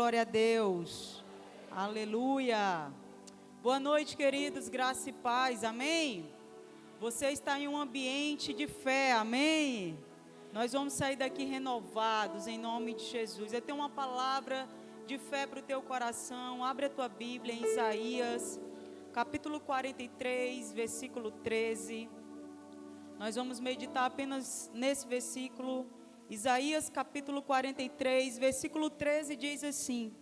Glória a Deus. Aleluia. Boa noite, queridos, graça e paz, amém? Você está em um ambiente de fé, amém? Nós vamos sair daqui renovados, em nome de Jesus. Eu tenho uma palavra de fé para o teu coração. Abre a tua Bíblia em Isaías, capítulo 43, versículo 13. Nós vamos meditar apenas nesse versículo. Isaías capítulo 43, versículo 13 diz assim: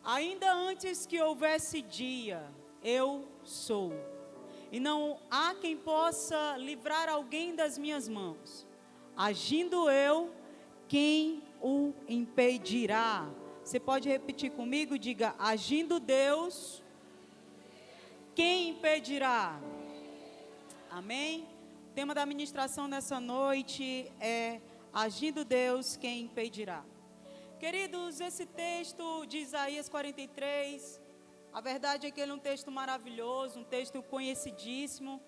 ainda antes que houvesse dia, eu sou, e não há quem possa livrar alguém das minhas mãos. Agindo eu, quem o impedirá? Você pode repetir comigo? Diga: agindo Deus, quem impedirá? Amém? O tema da ministração nessa noite é: agindo Deus, quem impedirá? Queridos, esse texto de Isaías 43, a verdade é que ele é um texto maravilhoso, um texto conhecidíssimo.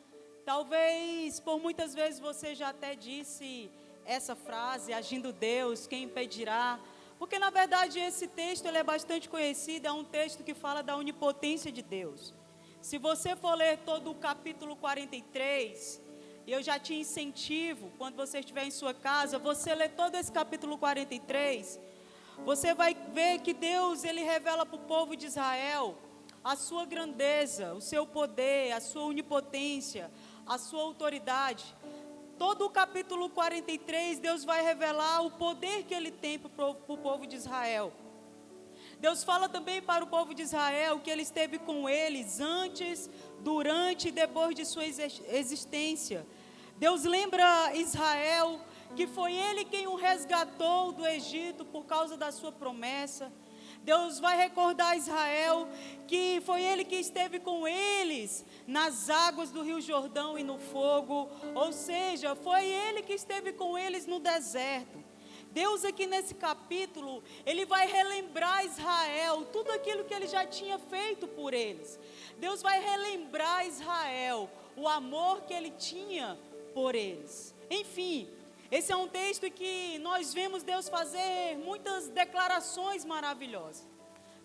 Talvez, por muitas vezes você já até disse essa frase: agindo Deus, quem impedirá? Porque na verdade esse texto ele é bastante conhecido, é um texto que fala da onipotência de Deus. Se você for ler todo o capítulo 43, e eu já te incentivo, quando você estiver em sua casa, você lê todo esse capítulo 43, você vai ver que Deus, ele revela para o povo de Israel a sua grandeza, o seu poder, a sua onipotência, a sua autoridade. Todo o capítulo 43, Deus vai revelar o poder que ele tem para o povo de Israel. Deus fala também para o povo de Israel que ele esteve com eles antes, durante e depois de sua existência. Deus lembra Israel que foi ele quem o resgatou do Egito por causa da sua promessa. Deus vai recordar a Israel que foi ele que esteve com eles nas águas do Rio Jordão e no fogo. Ou seja, foi ele que esteve com eles no deserto. Deus aqui nesse capítulo, ele vai relembrar Israel tudo aquilo que ele já tinha feito por eles. Deus vai relembrar Israel o amor que ele tinha por eles. Enfim, esse é um texto que nós vemos Deus fazer muitas declarações maravilhosas.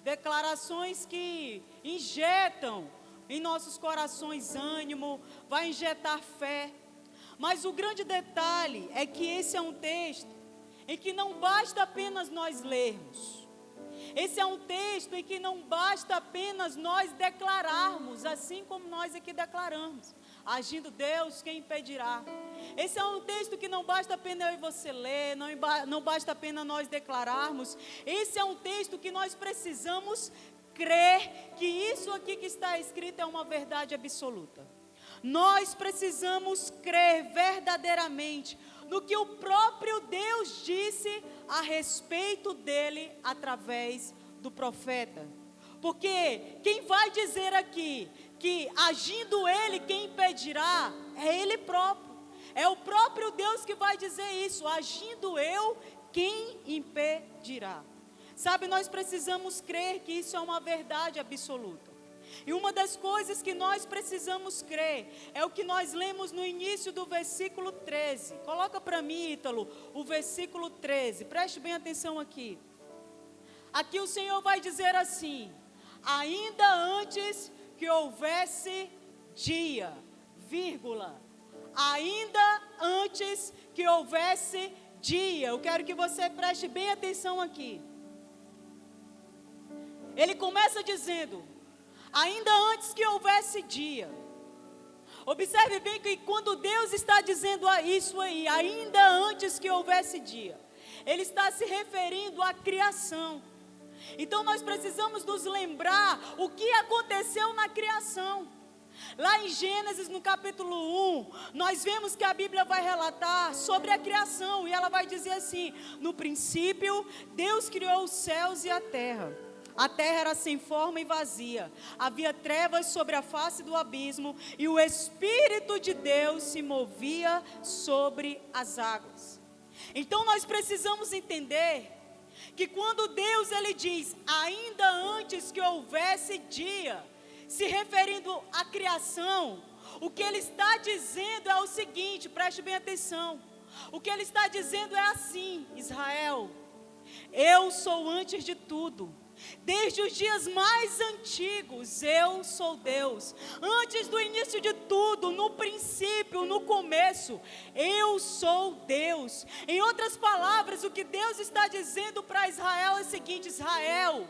Declarações que injetam em nossos corações ânimo, vai injetar fé. Mas o grande detalhe é que esse é um texto em que não basta apenas nós lermos. Esse é um texto em que não basta apenas nós declararmos, assim como nós aqui declaramos. Agindo Deus, quem impedirá? Esse é um texto que não basta apenas eu e você ler, não basta apenas nós declararmos. Esse é um texto que nós precisamos crer que isso aqui que está escrito é uma verdade absoluta. Nós precisamos crer verdadeiramente no que o próprio Deus disse a respeito dele através do profeta. Porque quem vai dizer aqui que agindo ele, quem impedirá, é ele próprio. É o próprio Deus que vai dizer isso: agindo eu, quem impedirá? Sabe, nós precisamos crer que isso é uma verdade absoluta. E uma das coisas que nós precisamos crer é o que nós lemos no início do versículo 13. Coloca para mim, Ítalo, o versículo 13. Preste bem atenção aqui. Aqui o Senhor vai dizer assim: ainda antes que houvesse dia, vírgula, ainda antes que houvesse dia. Eu quero que você preste bem atenção aqui. Ele começa dizendo: ainda antes que houvesse dia. Observe bem que quando Deus está dizendo isso aí, ainda antes que houvesse dia, Ele está se referindo à criação. Então nós precisamos nos lembrar o que aconteceu na criação. Lá em Gênesis, no capítulo 1, nós vemos que a Bíblia vai relatar sobre a criação. E ela vai dizer assim: no princípio, Deus criou os céus e a terra. A terra era sem forma e vazia. Havia trevas sobre a face do abismo, e o Espírito de Deus se movia sobre as águas. Então nós precisamos entender que quando Deus ele diz, ainda antes que houvesse dia, se referindo à criação, o que ele está dizendo é o seguinte, preste bem atenção. O que ele está dizendo é assim: Israel, Eu sou antes de tudo. Desde os dias mais antigos, eu sou Deus. Antes do início de tudo, no princípio, no começo, eu sou Deus. Em outras palavras, o que Deus está dizendo para Israel é o seguinte: Israel,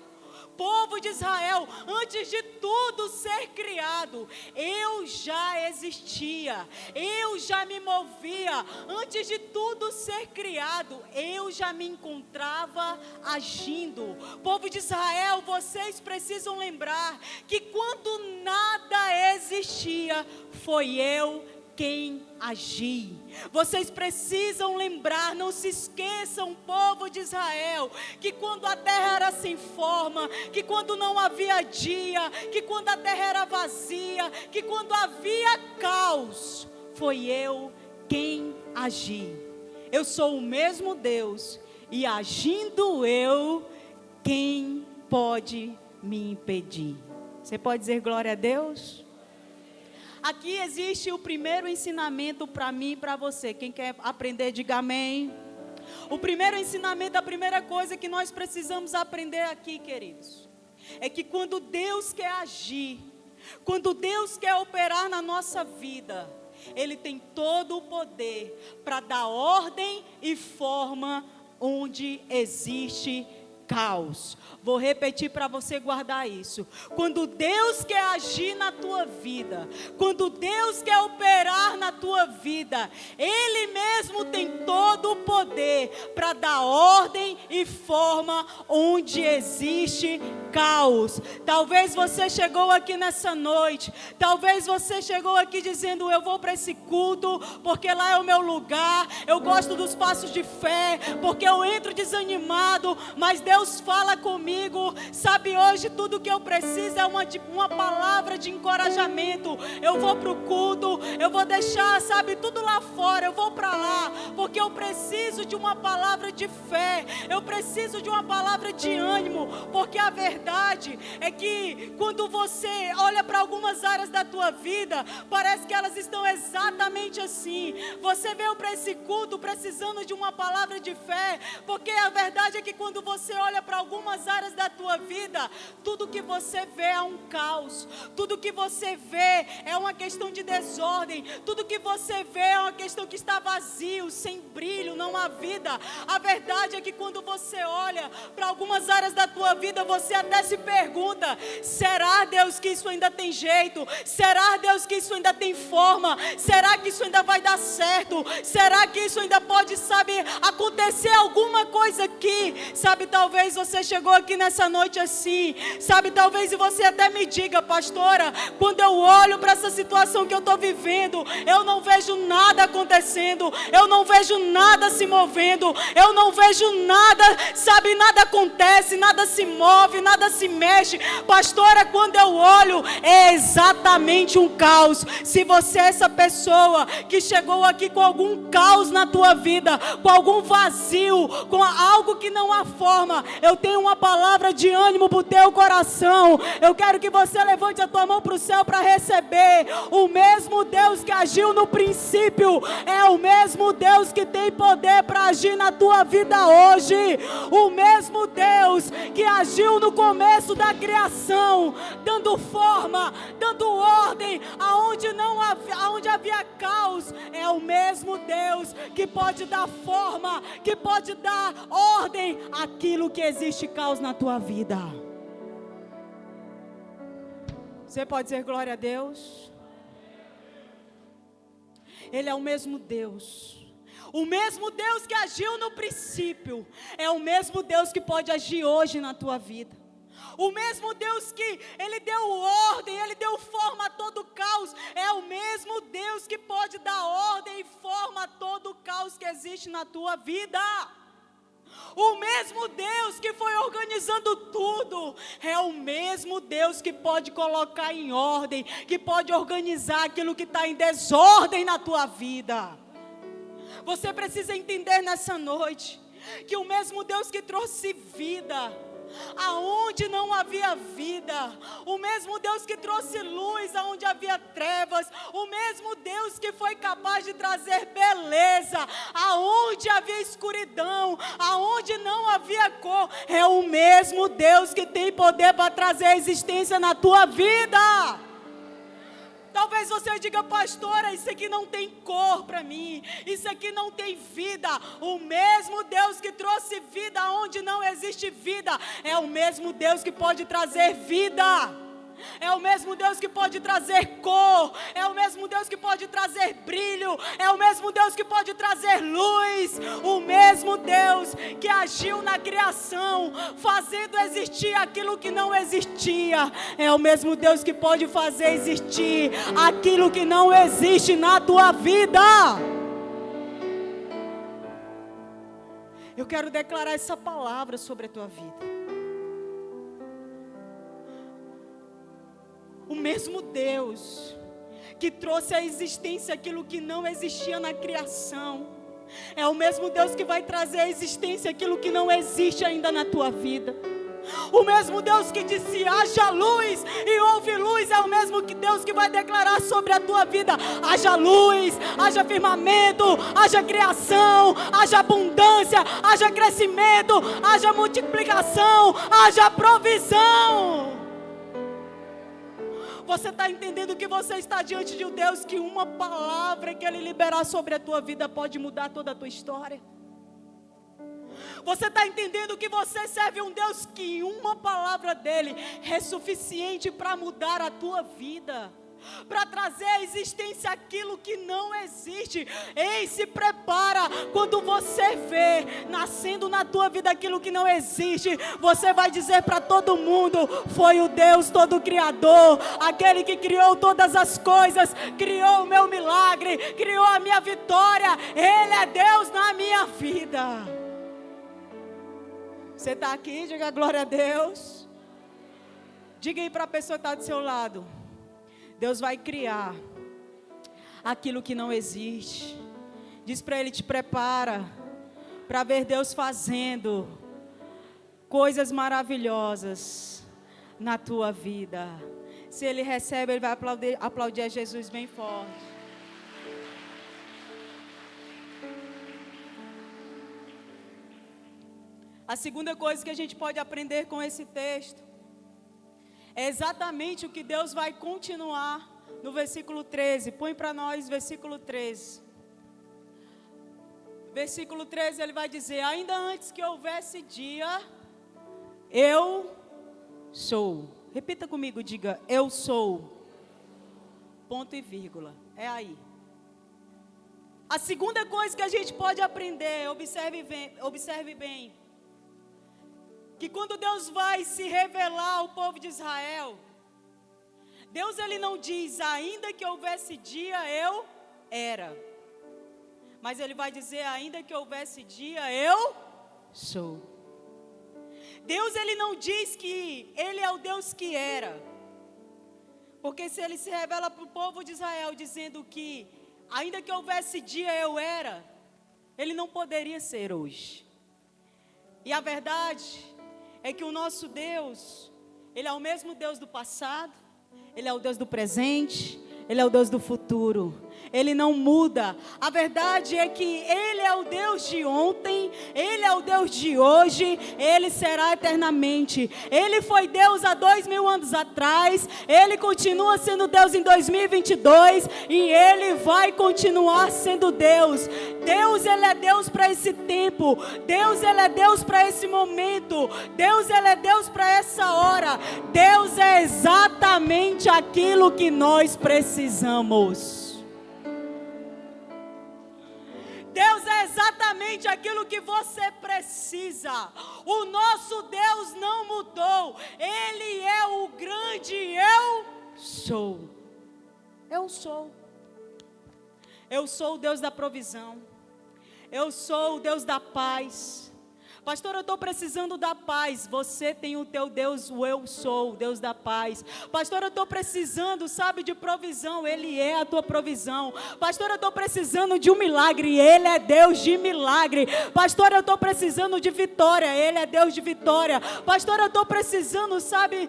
povo de Israel, antes de tudo ser criado, eu já existia, eu já me movia. Antes de tudo ser criado, eu já me encontrava agindo. Povo de Israel, vocês precisam lembrar que quando nada existia, foi eu quem agi. Vocês precisam lembrar, não se esqueçam, povo de Israel, que quando a terra era sem forma, que quando não havia dia, que quando a terra era vazia, que quando havia caos, foi eu quem agi. Eu sou o mesmo Deus, e agindo eu, quem pode me impedir? Você pode dizer glória a Deus? Aqui existe o primeiro ensinamento para mim e para você. Quem quer aprender, diga amém. O primeiro ensinamento, a primeira coisa que nós precisamos aprender aqui, queridos, é que quando Deus quer agir, quando Deus quer operar na nossa vida, Ele tem todo o poder para dar ordem e forma onde existe caos. Vou repetir para você guardar isso. Quando Deus quer agir na tua vida, quando Deus quer operar na tua vida, Ele mesmo tem todo o poder para dar ordem e forma onde existe caos. Talvez você chegou aqui nessa noite, talvez você chegou aqui dizendo: eu vou para esse culto porque lá é o meu lugar, eu gosto dos passos de fé, porque eu entro desanimado, mas Deus fala comigo, sabe, hoje tudo que eu preciso é uma palavra de encorajamento. Eu vou para o culto, eu vou deixar, sabe, tudo lá fora, eu vou para lá, porque eu preciso de uma palavra de fé, eu preciso de uma palavra de ânimo, porque a verdade é que quando você olha para algumas áreas da tua vida, parece que elas estão exatamente assim. Você veio para esse culto precisando de uma palavra de fé, porque a verdade é que quando você olha para algumas áreas da tua vida, tudo que você vê é um caos, tudo que você vê é uma questão de desordem, tudo que você vê é uma questão que está vazio, sem brilho, não há vida. A verdade é que quando você olha para algumas áreas da tua vida, você até se pergunta: será, Deus, que isso ainda tem jeito? Será, Deus, que isso ainda tem forma? Será que isso ainda vai dar certo? Será que isso ainda pode, sabe, acontecer alguma coisa aqui? Sabe, talvez você chegou aqui nessa noite assim, sabe, talvez você até me diga: pastora, quando eu olho para essa situação que eu estou vivendo, eu não vejo nada acontecendo, eu não vejo nada se movendo, eu não vejo nada, sabe, nada acontece, nada se move, nada se mexe. Pastora, quando eu olho, é exatamente um caos. Se você é essa pessoa que chegou aqui com algum caos na tua vida, com algum vazio, com algo que não há forma, eu tenho uma palavra de ânimo para o teu coração. Eu quero que você levante a tua mão para o céu para receber. O mesmo Deus que agiu no princípio é o mesmo Deus que tem poder para agir na tua vida hoje. O mesmo Deus que agiu no começo da criação, dando forma, dando ordem aonde havia caos, é o mesmo Deus que pode dar forma, que pode dar ordem àquilo que existe caos na tua vida. Você pode dizer glória a Deus? Ele é o mesmo Deus. O mesmo Deus que agiu no princípio é o mesmo Deus que pode agir hoje na tua vida. O mesmo Deus que Ele deu ordem, Ele deu forma a todo caos, é o mesmo Deus que pode dar ordem e forma a todo caos que existe na tua vida. O mesmo Deus que foi organizando tudo é o mesmo Deus que pode colocar em ordem, que pode organizar aquilo que está em desordem na tua vida. Você precisa entender nessa noite que o mesmo Deus que trouxe vida aonde não havia vida, o mesmo Deus que trouxe luz aonde havia trevas, o mesmo Deus que foi capaz de trazer beleza aonde havia escuridão, aonde não havia cor, é o mesmo Deus que tem poder para trazer a existência na tua vida. Talvez você diga: pastora, isso aqui não tem cor para mim, isso aqui não tem vida. O mesmo Deus que trouxe vida onde não existe vida, é o mesmo Deus que pode trazer vida. É o mesmo Deus que pode trazer cor, é o mesmo Deus que pode trazer brilho, é o mesmo Deus que pode trazer luz, o mesmo Deus que agiu na criação, fazendo existir aquilo que não existia, é o mesmo Deus que pode fazer existir aquilo que não existe na tua vida. Eu quero declarar essa palavra sobre a tua vida. O mesmo Deus que trouxe à existência aquilo que não existia na criação, é o mesmo Deus que vai trazer à existência aquilo que não existe ainda na tua vida. O mesmo Deus que disse: haja luz e houve luz, é o mesmo Deus que vai declarar sobre a tua vida: haja luz, haja firmamento, haja criação, haja abundância, haja crescimento, haja multiplicação, haja provisão. Você está entendendo que você está diante de um Deus que uma palavra que Ele liberar sobre a tua vida pode mudar toda a tua história? Você está entendendo que você serve um Deus que uma palavra dEle é suficiente para mudar a tua vida, para trazer à existência aquilo que não existe? Ei, se prepara, quando você vê nascendo na tua vida aquilo que não existe, você vai dizer para todo mundo: foi o Deus todo criador, aquele que criou todas as coisas, criou o meu milagre, criou a minha vitória, Ele é Deus na minha vida. Você está aqui? Diga glória a Deus. Diga aí para a pessoa que está do seu lado: Deus vai criar aquilo que não existe. Diz para ele: te prepara para ver Deus fazendo coisas maravilhosas na tua vida. Se ele recebe, ele vai aplaudir a Jesus bem forte. A segunda coisa que a gente pode aprender com esse texto é exatamente o que Deus vai continuar no versículo 13. Põe para nós versículo 13. Versículo 13 ele vai dizer: ainda antes que houvesse dia, eu sou. Repita comigo, diga: eu sou. Ponto e vírgula. É aí. A segunda coisa que a gente pode aprender, observe bem, que quando Deus vai se revelar ao povo de Israel, Deus ele não diz: ainda que houvesse dia, eu era. Mas ele vai dizer: ainda que houvesse dia, eu sou. Deus ele não diz que ele é o Deus que era. Porque se ele se revela para o povo de Israel dizendo que ainda que houvesse dia, eu era, ele não poderia ser hoje. E a verdade é que o nosso Deus, Ele é o mesmo Deus do passado, Ele é o Deus do presente, Ele é o Deus do futuro. Ele não muda. A verdade é que Ele é o Deus de ontem, Ele é o Deus de hoje, Ele será eternamente. Ele foi Deus há 2000 anos atrás, Ele continua sendo Deus em 2022 e Ele vai continuar sendo Deus. Deus, Ele é Deus para esse tempo, Deus, Ele é Deus para esse momento, Deus, Ele é Deus para essa hora. Deus é exatamente aquilo que nós precisamos. Deus é exatamente aquilo que você precisa. O nosso Deus não mudou. Ele é o grande eu sou. Eu sou. Eu sou o Deus da provisão. Eu sou o Deus da paz. Pastor, eu estou precisando da paz. Você tem o teu Deus, o eu sou, o Deus da paz. Pastor, eu estou precisando, sabe, de provisão. Ele é a tua provisão. Pastor, eu estou precisando de um milagre. Ele é Deus de milagre. Pastor, eu estou precisando de vitória. Ele é Deus de vitória. Pastor, eu estou precisando, sabe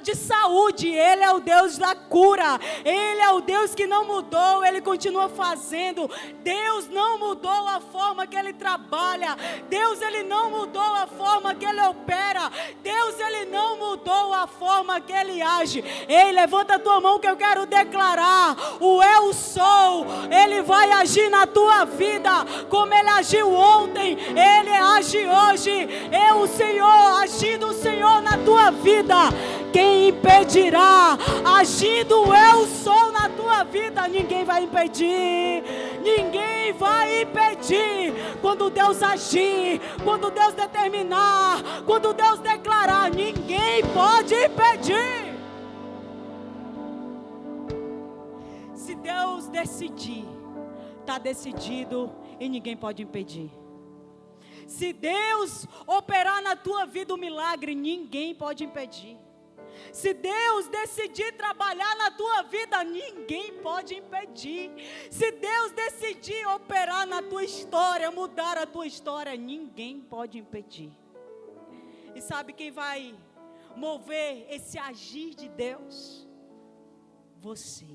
de saúde. Ele é o Deus da cura. Ele é o Deus que não mudou. Ele continua fazendo. Deus não mudou a forma que Ele trabalha. Deus, Ele não mudou a forma que Ele opera. Deus, Ele não mudou a forma que Ele age. Ei, levanta a tua mão que eu quero declarar. O eu sou, Ele vai agir na tua vida como Ele agiu ontem, Ele age hoje. Eu, o Senhor, agindo o Senhor na tua vida, quem impedirá? Agindo eu sou na tua vida, ninguém vai impedir. Ninguém vai impedir. Quando Deus agir, quando Deus determinar, quando Deus declarar, ninguém pode impedir. Se Deus decidir, está decidido e ninguém pode impedir. Se Deus operar na tua vida um milagre, ninguém pode impedir. Se Deus decidir trabalhar na tua vida, ninguém pode impedir. Se Deus decidir operar na tua história, mudar a tua história, ninguém pode impedir. E sabe quem vai mover esse agir de Deus? Você.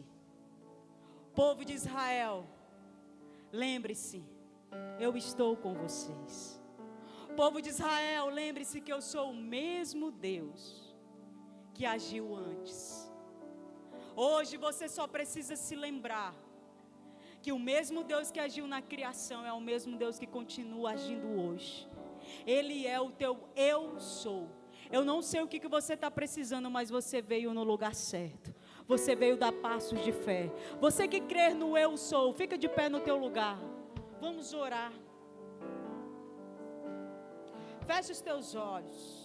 Povo de Israel, lembre-se, eu estou com vocês. Povo de Israel, lembre-se que eu sou o mesmo Deus que agiu antes. Hoje você só precisa se lembrar que o mesmo Deus que agiu na criação é o mesmo Deus que continua agindo hoje. Ele é o teu eu sou. Eu não sei o que você está precisando, mas você veio no lugar certo. Você veio dar passos de fé. Você que crê no eu sou, fica de pé no teu lugar. Vamos orar. Feche os teus olhos.